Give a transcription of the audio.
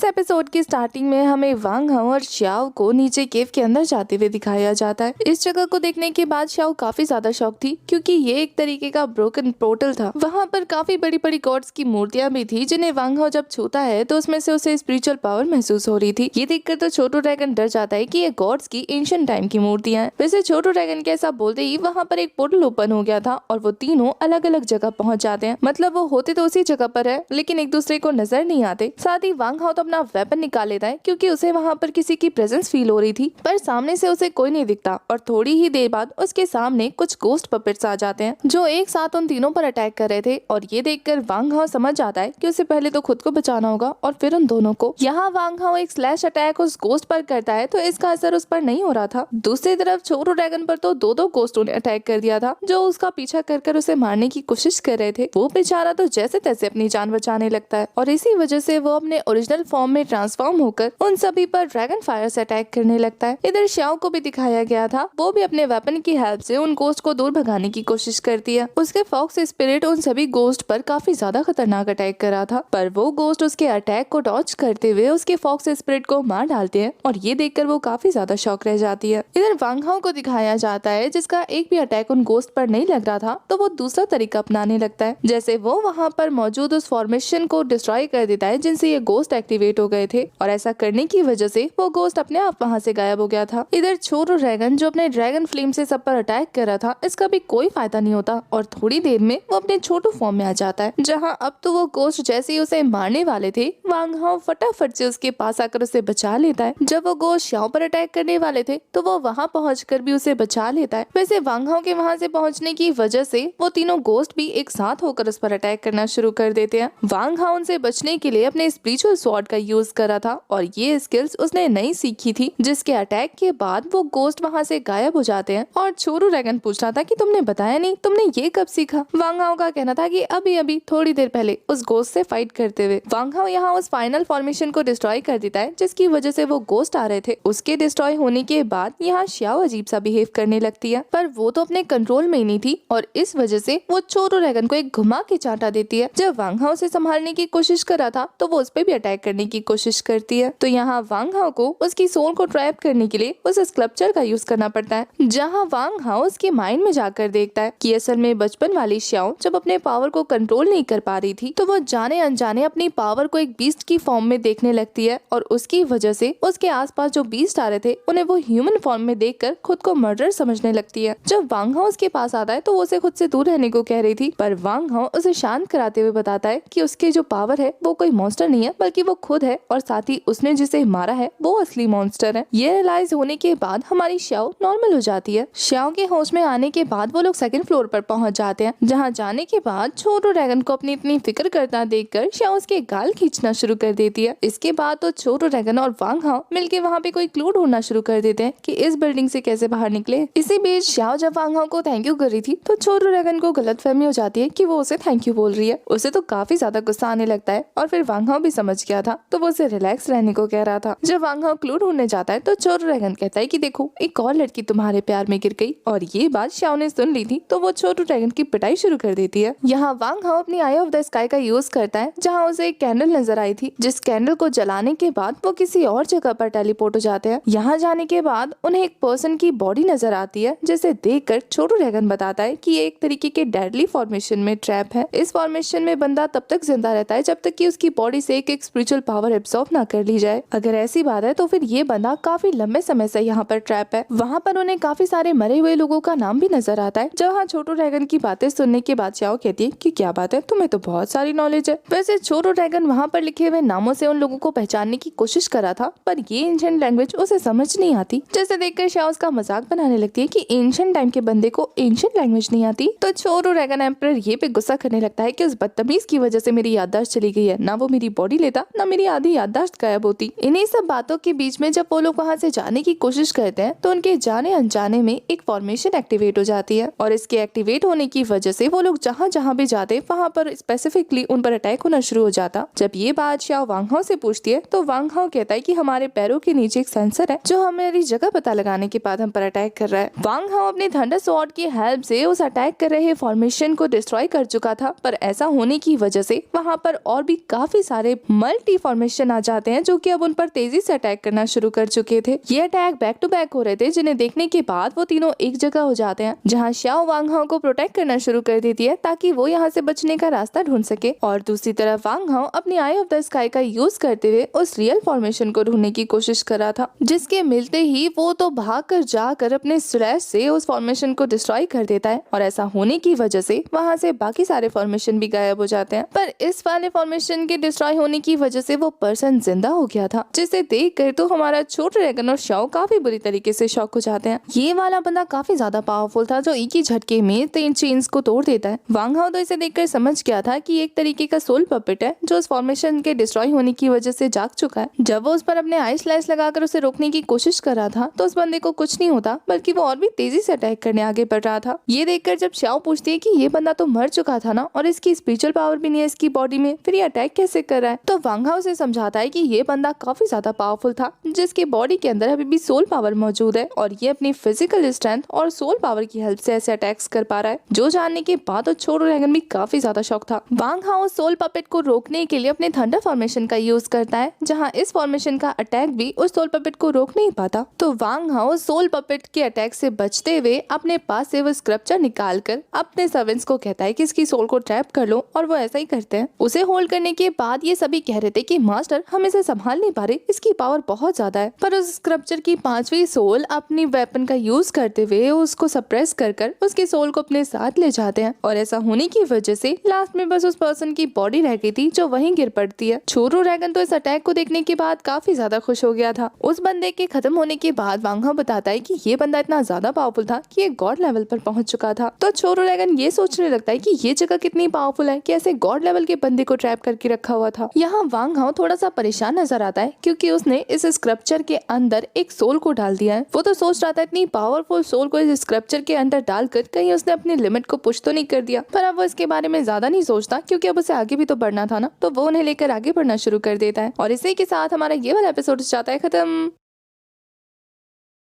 इस एपिसोड की स्टार्टिंग में हमें वांग हाओ और श्याओ को नीचे केव के अंदर जाते हुए दिखाया जाता है। इस जगह को देखने के बाद श्याओ काफी ज्यादा शॉक थी क्योंकि ये एक तरीके का ब्रोकन पोर्टल था। वहाँ पर काफी बड़ी बड़ी गॉड्स की मूर्तियां भी थी जिन्हें वांग हाओ जब छूता है तो उसमें से उसे स्पिरिचुअल पावर महसूस हो रही थी। ये देखकर तो छोटू ड्रैगन डर जाता है कि ये गॉड्स की एंशिएंट टाइम की मूर्तियां हैं। वैसे छोटू ड्रैगन के ऐसा बोलते ही वहाँ पर एक पोर्टल ओपन हो गया था और वो तीनों अलग अलग जगह पहुँच जाते हैं। मतलब वो होते तो उसी जगह पर है लेकिन एक दूसरे को नजर नहीं आते। साथ ही वांग हाओ तो अपना वेपन निकाल लेता है क्योंकि उसे वहाँ पर किसी की प्रेजेंस फील हो रही थी, पर सामने से उसे कोई नहीं दिखता और थोड़ी ही देर बाद उसके सामने कुछ गोस्ट पपेट्स आ जाते हैं जो एक साथ उन तीनों पर अटैक कर रहे थे। और ये देखकर वांग हाओ समझ जाता है कि उसे पहले तो खुद को बचाना होगा और फिर उन दोनों को। यहाँ वांग हाओ एक स्लैश अटैक उस गोस्ट पर करता है तो इसका असर उस पर नहीं हो रहा था। दूसरी तरफ छोटू ड्रैगन पर तो दो गोस्टों ने अटैक कर दिया था जो उसका पीछा कर उसे मारने की कोशिश कर रहे थे। वो बेचारा तो जैसे तैसे अपनी जान बचाने लगता है और इसी वजह से वो अपने ओरिजिनल फॉर्म में ट्रांसफॉर्म होकर उन सभी पर ड्रैगन फायर से अटैक करने लगता है। इधर श्याओ को भी दिखाया गया था, वो भी अपने वेपन की हेल्प से उन गोस्ट को दूर भगाने की कोशिश करती है। उसके फॉक्स स्पिरिट उन सभी गोस्ट पर काफी ज्यादा खतरनाक अटैक कर रहा था, पर वो गोस्ट उसके अटैक को डॉज करते हुए उसके फॉक्स स्पिरिट को मार डालते हैं और ये देखकर वो काफी ज्यादा शॉक रह जाती है। इधर वांग हाओ को दिखाया जाता है जिसका एक भी अटैक उन गोस्ट पर नहीं लग रहा था तो वो दूसरा तरीका अपनाने लगता है। जैसे वो वहाँ पर मौजूद उस फॉर्मेशन को डिस्ट्रॉय कर देता है जिनसे ये गोस्ट एक्टिवेट हो गए थे और ऐसा करने की वजह से वो गोस्ट अपने आप वहाँ से गायब हो गया था। इधर छोटू ड्रैगन जो अपने ड्रैगन फ्लेम से सब पर अटैक कर रहा था, इसका भी कोई फायदा नहीं होता और थोड़ी देर में वो अपने छोटू फॉर्म में आ जाता है। जहाँ अब तो वो गोस्ट जैसे ही उसे मारने वाले थे, वांग हाओ फटाफट से उसके पास आकर उसे बचा लेता है। जब वो गोस्ट श्याओ पर अटैक करने वाले थे तो वो वहाँ पहुँच कर भी उसे बचा लेता है। वैसे वांग हाओ के वहाँ से पहुँचने की वजह से वो तीनों गोस्ट भी एक साथ होकर उस पर अटैक करना शुरू कर देते हैं। वांग हाओ उनसे बचने के लिए अपने स्पिरिचुअल स्वॉर्ड का यूज करा था और ये स्किल्स उसने नहीं सीखी थी, जिसके अटैक के बाद वो गोस्ट वहाँ से गायब हो जाते हैं। और छोटू ड्रैगन पूछ रहा था कि तुमने बताया नहीं, तुमने ये कब सीखा? वांग हाओ का कहना था कि अभी अभी थोड़ी देर पहले उस गोस्ट से फाइट करते हुए। वांग हाओ यहाँ उस फाइनल फॉर्मेशन को डिस्ट्रॉय कर देता है जिसकी वजह से वो गोस्ट आ रहे थे। उसके डिस्ट्रॉय होने के बाद यहाँ श्याओ अजीब सा बिहेव करने लगती है, पर वो तो अपने कंट्रोल में ही नहीं थी और इस वजह से वो छोटू ड्रैगन को एक घुमा के चांटा देती है। जब वांग हाओ से संभालने की कोशिश कर रहा था तो वो उस पर भी अटैक करने की कोशिश करती है। तो यहाँ वांग हाओ को उसकी सोल को ट्रैप करने के लिए उस स्कल्पचर का यूज करना पड़ता है, जहाँ वांग हाओ उसके माइंड में जाकर देखता है कि असल में बचपन वाली श्याओ जब अपने पावर को कंट्रोल नहीं कर पा रही थी तो वो जाने अनजाने अपनी पावर को एक बीस्ट की फॉर्म में देखने लगती है और उसकी वजह से उसके आसपास जो बीस्ट आ रहे थे उन्हें वो ह्यूमन फॉर्म में देखकर खुद को मर्डर समझने लगती है। जब वांग हाओ उसके पास आता है तो वो उसे खुद से दूर रहने को कह रही थी, पर वांग हाओ उसे शांत कराते हुए बताता है कि उसके जो पावर है वो कोई मॉन्स्टर नहीं है बल्कि वो खुद है और साथ ही उसने जिसे मारा है वो असली मॉन्स्टर है। ये रियलाइज होने के बाद हमारी श्याओ नॉर्मल हो जाती है। श्याओ के होश में आने के बाद वो लोग सेकंड फ्लोर पर पहुंच जाते हैं, जहां जाने के बाद छोटू ड्रैगन को अपनी इतनी फिक्र करता देखकर श्याओ उसके गाल खींचना शुरू कर देती है। इसके बाद तो छोटू ड्रैगन और वांग हाओ मिलके वहाँ पे कोई क्लू ढूंढना शुरू कर देते हैं कि इस बिल्डिंग से कैसे बाहर निकले। इसी बीच श्याओ जब वांग हाओ को थैंक यू कर रही थी तो छोटू ड्रैगन को गलतफहमी हो जाती है कि वो उसे थैंक यू बोल रही है। उसे तो काफी ज्यादा गुस्सा आने लगता है और फिर वांग हाओ भी समझ गया था तो वो उसे रिलैक्स रहने को कह रहा था। जब वांग हाओ क्लू ढूंढने जाता है तो छोटू ड्रैगन कहता है कि देखो एक और लड़की तुम्हारे प्यार में गिर गई, और ये बात श्याओ ने सुन ली थी तो वो छोटू ड्रैगन की पिटाई शुरू कर देती है। यहाँ वांग हाओ अपनी आई ऑफ द स्काई का यूज करता है, जहाँ उसे एक कैंडल नजर आई थी, जिस कैंडल को जलाने के बाद वो किसी और जगह पर टेलीपोर्ट हो जाते हैं। यहाँ जाने के बाद उन्हें एक पर्सन की बॉडी नजर आती है, जिसे देखकर छोटू ड्रैगन बताता है कि ये एक तरीके के डेडली फॉर्मेशन में ट्रैप है। इस फॉर्मेशन में बंदा तब तक जिंदा रहता है जब तक कि उसकी बॉडी से एक स्पिरिचुअल पावर एब्सॉर्ब ना कर ली जाए। अगर ऐसी बात है तो फिर ये बंदा काफी लंबे समय से यहाँ पर ट्रैप है। वहाँ पर उन्हें काफी सारे मरे हुए लोगों का नाम भी नजर आता है। जहाँ छोटू ड्रैगन की बातें सुनने के बाद श्याओ कहती है कि क्या बात है, तुम्हें तो बहुत सारी नॉलेज है। वैसे छोटू ड्रैगन वहाँ पर लिखे हुए नामों से उन लोगों को पहचानने की कोशिश करा था, पर ये एंशिएंट लैंग्वेज उसे समझ नहीं आती, जैसे देखकर श्याओ उसका मजाक बनाने लगती है कि एंशिएंट टाइम के बंदे को एंशिएंट लैंग्वेज नहीं आती। तो छोटू ड्रैगन एम्परर ये पे गुस्सा करने लगता है कि उस बदतमीज की वजह से मेरी याददाश्त चली गई है, ना वो मेरी बॉडी लेता ना मेरी आधी याददाश्त गायब होती। इन्हीं सब बातों के बीच में जब वो लोग वहाँ से जाने की कोशिश करते हैं तो उनके जाने अनजाने में एक फॉर्मेशन एक्टिवेट हो जाती है और इसके एक्टिवेट होने की वजह से वो लोग जहाँ जहाँ भी जाते वहाँ पर स्पेसिफिकली उन पर अटैक होना शुरू हो जाता। जब ये बात श्याओ वांग हाओ से पूछती है तो वांग हाओ कहता है कि हमारे पैरों के नीचे एक सेंसर है जो हमारी जगह पता लगाने के बाद हम पर अटैक कर रहा है। वांग हाओ अपने थंडर स्वॉर्ड की हेल्प से उस अटैक कर रहे फॉर्मेशन को डिस्ट्रॉय कर चुका था, पर ऐसा होने की वजह से वहाँ पर और भी काफी सारे मल्टी फॉर्मेशन आ जाते हैं जो कि अब उन पर तेजी से अटैक करना शुरू कर चुके थे। ये अटैक बैक टू बैक हो रहे थे, जिन्हें देखने के बाद वो तीनों एक जगह हो जाते हैं जहाँ श्याओ वांग हाओ को प्रोटेक्ट करना शुरू कर देती है ताकि वो यहाँ से बचने का रास्ता ढूंढ सके। और दूसरी तरफ वांग हाओ अपनी आई ऑफ द स्काई का यूज करते हुए उस रियल फॉर्मेशन को ढूंढने की कोशिश कर रहा था, जिसके मिलते ही वो तो भागकर जाकर अपने स्लैश से उस फॉर्मेशन को डिस्ट्रॉय कर देता है। और ऐसा होने की वजह से वहाँ से बाकी सारे फॉर्मेशन भी गायब हो जाते हैं। पर इस वाले फॉर्मेशन के डिस्ट्रॉय होने की वजह से वो पर्सन जिंदा हो गया था, जिसे देख कर तो हमारा छोटा ड्रैगन और श्याओ काफी बुरी तरीके से शॉक हो जाते हैं। ये वाला बंदा काफी ज्यादा पावरफुल था जो एक ही झटके में 3 चेन्स को तोड़ देता है। वांग हाओ तो इसे देखकर समझ गया था कि एक तरीके का सोल पपेट है जो उस फॉर्मेशन के डिस्ट्रॉय होने की वजह से जाग चुका है। जब वो उस पर अपने आई स्लाइस लगाकर उसे रोकने की कोशिश कर रहा था तो उस बंदे को कुछ नहीं होता, बल्कि वो और भी तेजी से अटैक करने आगे बढ़ रहा था। ये देखकर जब श्याओ पूछती है कि ये बंदा तो मर चुका था ना और इसकी स्पिरिचुअल पावर भी नहीं है इसकी बॉडी में, फिर ये अटैक कैसे कर रहा है, तो वांग हाओ उसे समझाता है कि ये बंदा काफी ज्यादा पावरफुल था जिसके बॉडी के अंदर अभी भी सोल पावर मौजूद है और ये अपनी फिजिकल स्ट्रेंथ और सोल पावर की हेल्प से ऐसे अटैक्स कर पा रहा है। जो जानने के बाद तो छोटो ड्रैगन भी काफी ज्यादा शॉक था। वांग हाओ सोल पपेट को रोकने के लिए अपने थंडर फॉर्मेशन का यूज करता है, जहाँ इस फॉर्मेशन का अटैक भी उस सोल पपेट को रोक नहीं पाता। तो वांग हाओ सोल पपेट के अटैक से बचते हुए अपने पास से वो स्क्रप्चर निकाल कर अपने सर्वेंट्स को कहता है कि इसकी सोल को ट्रैप कर लो, और वो ऐसा ही करते हैं। उसे होल्ड करने के बाद ये सभी कह रहे थे कि मास्टर हम इसे संभाल नहीं पा रहे, इसकी पावर बहुत ज्यादा है। पर उस स्क्रप्चर की 5वीं सोल अपनी वेपन का यूज करते हुए उसको सप्रेस कर उसकी सोल को अपने साथ ले जाते हैं, और ऐसा होने की वजह से लास्ट में बस उस पर्सन की बॉडी रह गई थी जो वहीं गिर पड़ती है। छोटो ड्रैगन तो इस अटैक को देखने के बाद काफी ज्यादा खुश हो गया था। उस बंदे के खत्म होने के बाद वांग हाओ बताता है कि ये बंदा इतना ज्यादा पावरफुल था कि ये गॉड लेवल पर पहुंच चुका था। तो छोटो ड्रैगन ये सोचने लगता है कि ये जगह कितनी पावरफुल है कि ऐसे गॉड लेवल के बंदे को ट्रैप करके रखा हुआ था। यहाँ वांग हाओ थोड़ा सा परेशान नजर आता है क्योंकि उसने इस स्क्रप्चर के अंदर एक सोल को डाल दिया है। वो तो सोच रहा था इतनी पावरफुल सोल को इस स्क्रप्चर के अंदर डालकर कहीं उसने अपनी लिमिट को पुश तो नहीं कर दिया। पर अब वो इसके बारे में ज्यादा नहीं सोचता क्योंकि अब उसे आगे भी तो बढ़ना था ना, तो वो उन्हें लेकर आगे बढ़ना शुरू कर देता है। और इसी के साथ हमारा ये वाला एपिसोड जाता है खत्म।